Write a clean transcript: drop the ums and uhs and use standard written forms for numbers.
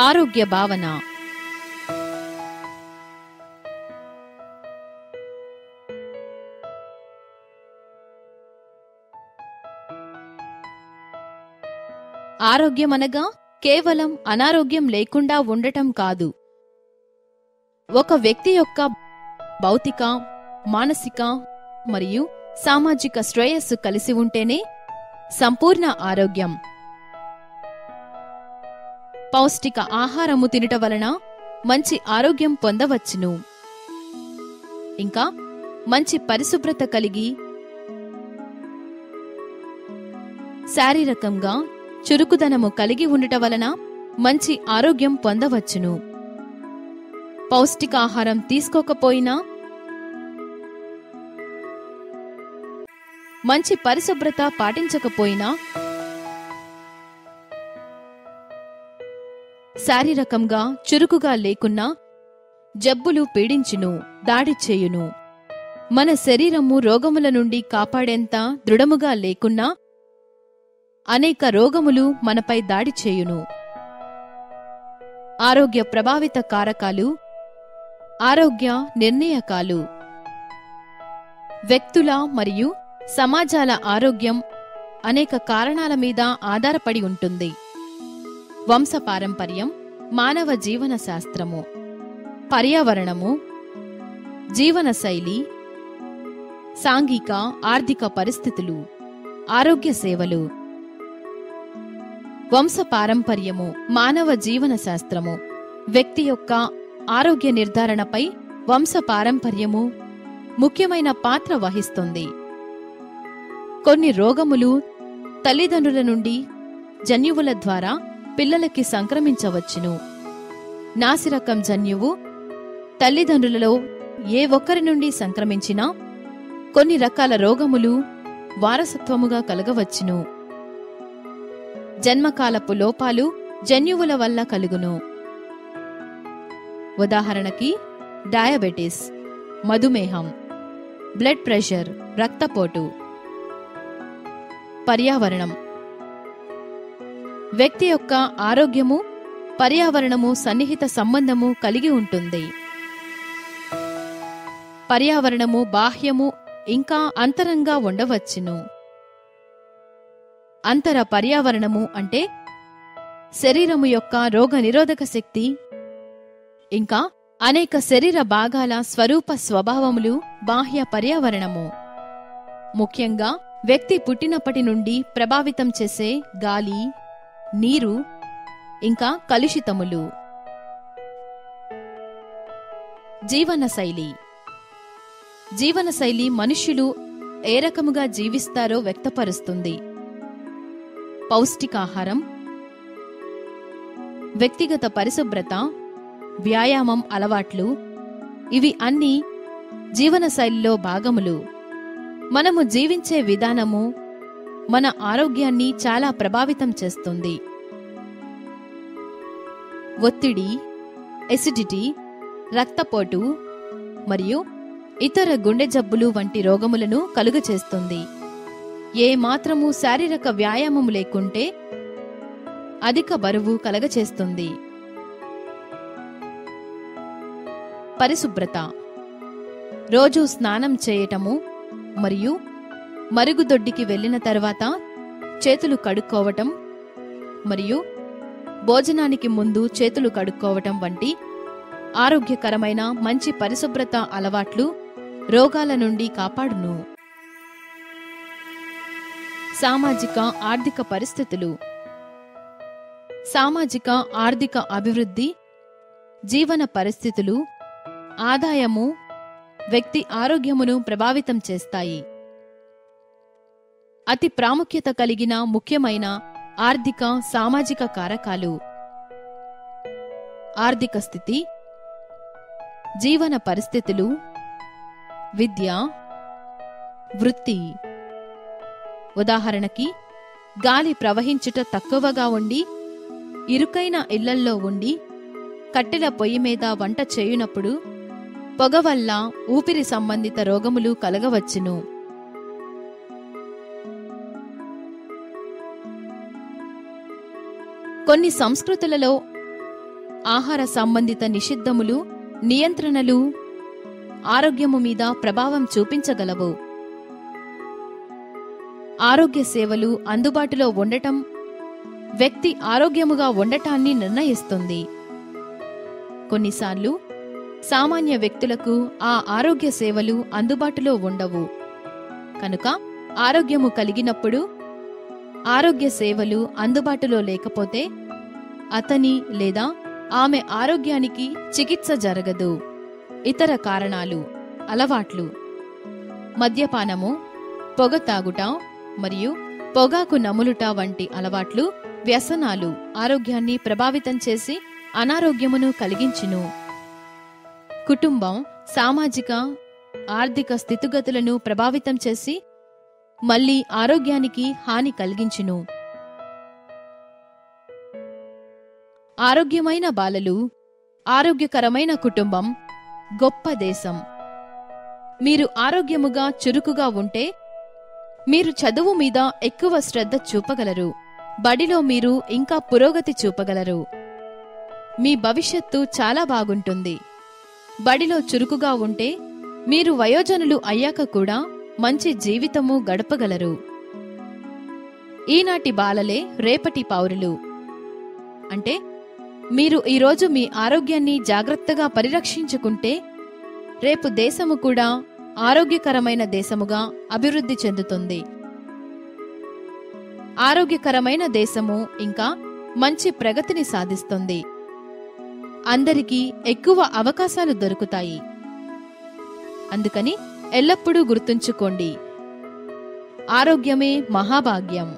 ఆరోగ్య భావన. ఆరోగ్యమనగా కేవలం అనారోగ్యం లేకుండా ఉండటం కాదు. ఒక వ్యక్తి యొక్క భౌతిక, మానసిక మరియు సామాజిక శ్రేయస్సు కలిసి ఉంటేనే సంపూర్ణ ఆరోగ్యం. పౌష్టిక ఆహారము తినుట వలన మంచి ఆరోగ్యం పొందవచ్చును. ఇంకా మంచి పరిశుభ్రత కలిగి శారీరకంగా చురుకుదనము కలిగి ఉండుట వలన మంచి ఆరోగ్యం పొందవచ్చును. పౌష్టికాహారం తీసుకోకపోయినా, మంచి పరిశుభ్రత పాటించకపోయినా, శారీరకంగా చురుకుగా లేకున్నా జబ్బులు పీడించును, దాడి చేయును. మన శరీరము రోగముల నుండి కాపాడేంత దృఢముగా లేకున్నా అనేక రోగములు మనపై దాడి చేయును. ఆరోగ్య ప్రభావిత కారకాలు, ఆరోగ్య నిర్ణయకాలు. వ్యక్తుల మరియు సమాజాల ఆరోగ్యం అనేక కారణాల మీద ఆధారపడి ఉంటుంది. వంశపారంపర్యం, మానవ జీవన శాస్త్రము, పర్యావరణము, జీవనశైలి, సాంఘిక ఆర్థిక పరిస్థితులు, ఆరోగ్య సేవలు. వంశపారంపర్యము, మానవ జీవన శాస్త్రము. వ్యక్తి యొక్క ఆరోగ్య నిర్ధారణపై వంశపారంపర్యము ముఖ్యమైన పాత్ర వహిస్తుంది. కొన్ని రోగములు తల్లిదండ్రుల నుండి జన్యువుల ద్వారా పిల్లలకి సంక్రమించవచ్చును. నాసిరకం జన్యువు తల్లిదండ్రులలో ఏ ఒక్కరి నుండి సంక్రమించినా కొన్ని రకాల రోగములు వారసత్వముగా కలగవచ్చును. జన్మకాలపు లోపాలు జన్యువుల వల్ల కలుగును. ఉదాహరణకి డయాబెటిస్, మధుమేహం, బ్లడ్ ప్రెషర్, రక్తపోటు. పర్యావరణం. వ్యక్తి యొక్క ఆరోగ్యము పర్యావరణము సన్నిహిత సంబంధము కలిగి ఉంటుంది. పర్యావరణము బాహ్యము ఇంకా అంతరంగా ఉండవచ్చును. అంతర పర్యావరణము అంటే శరీరము యొక్క రోగనిరోధక శక్తి ఇంకా అనేక శరీర భాగాల స్వరూప స్వభావములు బాహ్య పర్యావరణము. ముఖ్యంగా వ్యక్తి పుట్టినప్పటి నుండి ప్రభావితం చేసే గాలి, నీరు ఇంకా కలుషితములు. జీవనశైలి. జీవనశైలి మనుష్యులు ఏ రకముగా జీవిస్తారో వ్యక్తపరుస్తుంది. పౌష్టికాహారం, వ్యక్తిగత పరిశుభ్రత, వ్యాయామం అలవాట్లు, ఇవి అన్నీ జీవనశైలిలో భాగములు. మనము జీవించే విధానము మన ఆరోగ్యాన్ని చాలా ప్రభావితం చేస్తుంది. ఒత్తిడి, ఎసిడిటీ, రక్తపోటు మరియు ఇతర గుండె జబ్బులు వంటి రోగములను కలుగచేస్తుంది. ఏ మాత్రము శారీరక వ్యాయామము లేకుంటే అధిక బరువు కలగచేస్తుంది. పరిశుభ్రత. రోజూ స్నానం చేయటము మరియు మరుగుదొడ్డికి వెళ్లిన తర్వాత చేతులు కడుక్కోవటం మరియు భోజనానికి ముందు చేతులు కడుక్కోవటం వంటి ఆరోగ్యకరమైన మంచి పరిశుభ్రత అలవాట్లు రోగాల నుండి కాపాడును. సామాజిక ఆర్థిక పరిస్థితులు. సామాజిక ఆర్థిక అభివృద్ధి, జీవన పరిస్థితులు, ఆదాయము వ్యక్తి ఆరోగ్యమును ప్రభావితం చేస్తాయి. అతి ప్రాముఖ్యత కలిగిన ముఖ్యమైన ఆర్థిక సామాజిక కారకాలు: ఆర్థిక స్థితి, జీవన పరిస్థితులు, విద్య, వృత్తి. ఉదాహరణకి గాలి ప్రవహించుట తక్కువగా ఉండి ఇరుకైన ఇళ్లల్లో ఉండి కట్టెల పొయ్యి మీద వంట చేయునప్పుడు పొగ వల్ల ఊపిరి సంబంధిత రోగములు కలగవచ్చును. కొన్ని సంస్కృతులలో ఆహార సంబంధిత నిషిద్ధములు, నియంత్రణలు ఆరోగ్యము మీద ప్రభావం చూపించగలవు. ఆరోగ్య సేవలు అందుబాటులో ఉండటం వ్యక్తి ఆరోగ్యముగా ఉండటాన్ని నిర్ణయిస్తుంది. కొన్నిసార్లు సామాన్య వ్యక్తులకు ఆ ఆరోగ్య సేవలు అందుబాటులో ఉండవు. కనుక ఆరోగ్యము కలిగినప్పుడు ఆరోగ్య సేవలు అందుబాటులో లేకపోతే అతని లేదా ఆమె ఆరోగ్యానికి చికిత్స జరగదు. ఇతర కారణాలు: అలవాట్లు, మద్యపానము, పొగ తాగుట మరియు పొగాకు నములుట వంటి అలవాట్లు, వ్యసనాలు ఆరోగ్యాన్ని ప్రభావితం చేసి అనారోగ్యమును కలిగించును. కుటుంబం, సామాజిక, ఆర్థిక స్థితిగతులను ప్రభావితం చేసి మళ్లీ ఆరోగ్యానికి హాని కలిగించును. ఆరోగ్యమైన బాలలు, ఆరోగ్యకరమైన కుటుంబం గొప్ప దేశం. మీరు ఆరోగ్యముగా చురుకుగా ఉంటే మీరు చదువు మీద ఎక్కువ శ్రద్ధ చూపగలరు. బడిలో మీరు ఇంకా పురోగతి చూపగలరు. మీ భవిష్యత్తు చాలా బాగుంటుంది. బడిలో చురుకుగా ఉంటే మీరు వయోజనులు అయ్యాక కూడా మంచి జీవితము గడపగలరు. ఈనాటి బాలలే రేపటి పౌరులు. అంటే మీరు ఈరోజు మీ ఆరోగ్యాన్ని జాగ్రత్తగా పరిరక్షించుకుంటే రేపు దేశము కూడా ఆరోగ్యకరమైన దేశముగా అభివృద్ధి చెందుతుంది. ఆరోగ్యకరమైన దేశము ఇంకా మంచి ప్రగతిని సాధిస్తుంది. అందరికీ ఎక్కువ అవకాశాలు దొరుకుతాయి. అందుకని ఎల్లప్పుడూ గుర్తుంచుకోండి, ఆరోగ్యమే మహాభాగ్యం.